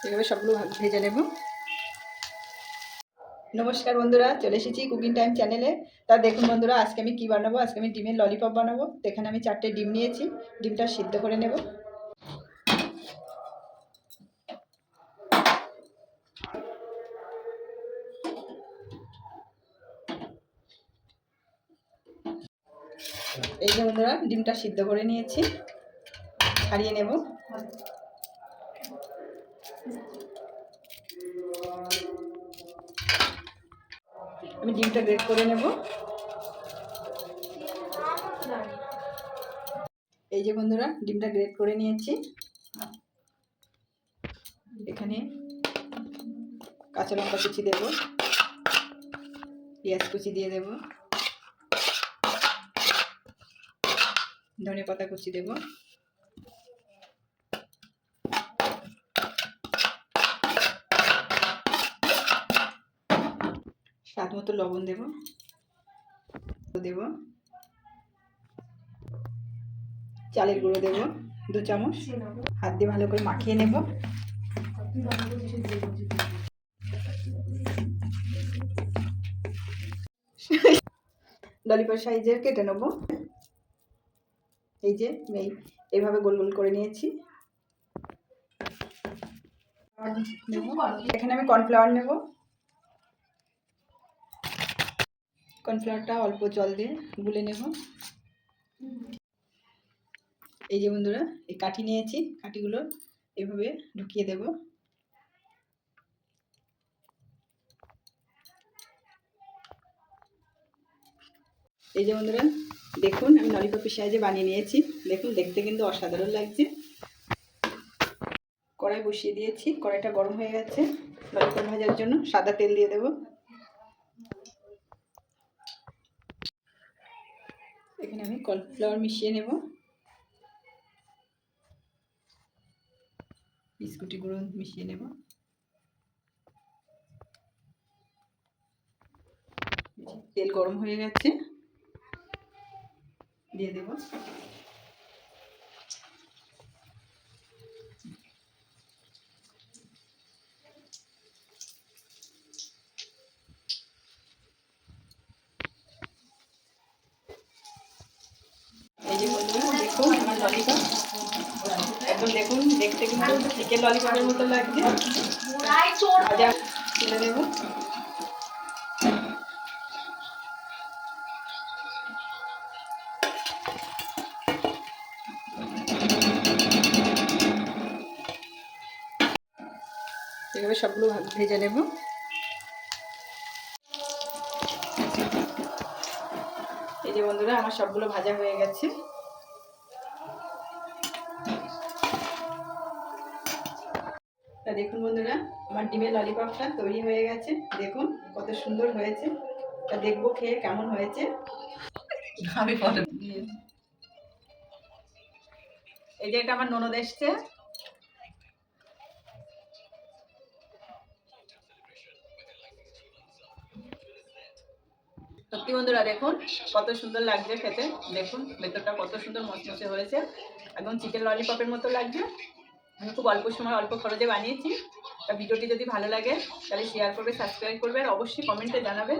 এভাবে সবগুলো ভেজে নেব। নমস্কার বন্ধুরা, চলে এসেছি কুকিং টাইম চ্যানেলে। তা দেখুন বন্ধুরা, আজকে আমি কি বানাবো। আজকে আমি ডিমের ললিপপ বানাবো। তো এখানে আমি 4টে ডিম নিয়েছি, ডিমটা সিদ্ধ করে নেব। এই যে বন্ধুরা, ডিমটা সিদ্ধ করে নিয়েছি, ছাড়িয়ে নেব। আমি ডিমটা গ্রেট করে নেব। এই যে বন্ধুরা, ডিমটা গ্রেট করে নিয়েছি। এখানে কাঁচা লঙ্কা কুচি দেব, পেঁয়াজ কুচি দিয়ে দেব, ধনে পাতা কুচি দেব, স্বাদ মতো লবণ দেব, চালের গুঁড়ো দেব 2 চামচ। হাত দিয়ে ভালো করে মাখিয়ে নেব। ললিপপ সাইজের কেটে নেব। এই যে এইভাবে গোল গোল করে নিয়েছি। এখানে আমি কর্নফ্লাওয়ার নেব। কর্নফ্লাওয়ারটা অল্প জল দিয়ে গুলে নেব। এই যে বন্ধুরা, এই কাঠি নিয়েছি, কাঠিগুলো এইভাবে ঢুকিয়ে দেব। এই যে বন্ধুরা, দেখুন আমি ললিপপের সাইজে বানিয়ে নিয়েছি। দেখুন, দেখতে কিন্তু অসাধারণ লাগছে। কড়াই বসিয়ে দিয়েছি, কড়াইটা গরম হয়ে গেছে। ললিপপ ভাজার জন্য সাদা তেল দিয়ে দেব। এখানে আমি কর্নফ্লাওয়ার মিশিয়ে নেব, বিস্কুটি গুঁড়ো মিশিয়ে নেব। তেল গরম হয়ে গেছে, দিয়ে দেব। এই যে বন্ধুরা, দেখুন আমার ললিপপ একদম, দেখুন দেখতে কিন্তু চিকেন ললিপপের মতো লাগছে। ভাজা তুলে দেব। এভাবে সবগুলো ভেজে নেব। এই যে বন্ধুরা, আমার সবগুলো ভাজা হয়ে গেছে। তা দেখুন বন্ধুরা, আমার ডিমের ললিপপটা তৈরি হয়ে গেছে। দেখুন কত সুন্দর হয়েছে। তা দেখবো খেয়ে কেমন হয়েছে। এই যে এটা আমার ননদ এসছে। সত্যি বন্ধুরা, দেখুন কত সুন্দর লাগছে খেতে। দেখুন ভেতরটা কত সুন্দর মচমচে হয়েছে, একদম চিকেন ললিপপের মতো লাগছে। আমি খুব অল্প সময় অল্প খরচে বানিয়েছি। তা ভিডিওটি যদি ভালো লাগে তাহলে শেয়ার করবে, সাবস্ক্রাইব করবে, আর অবশ্যই কমেন্টে জানাবে।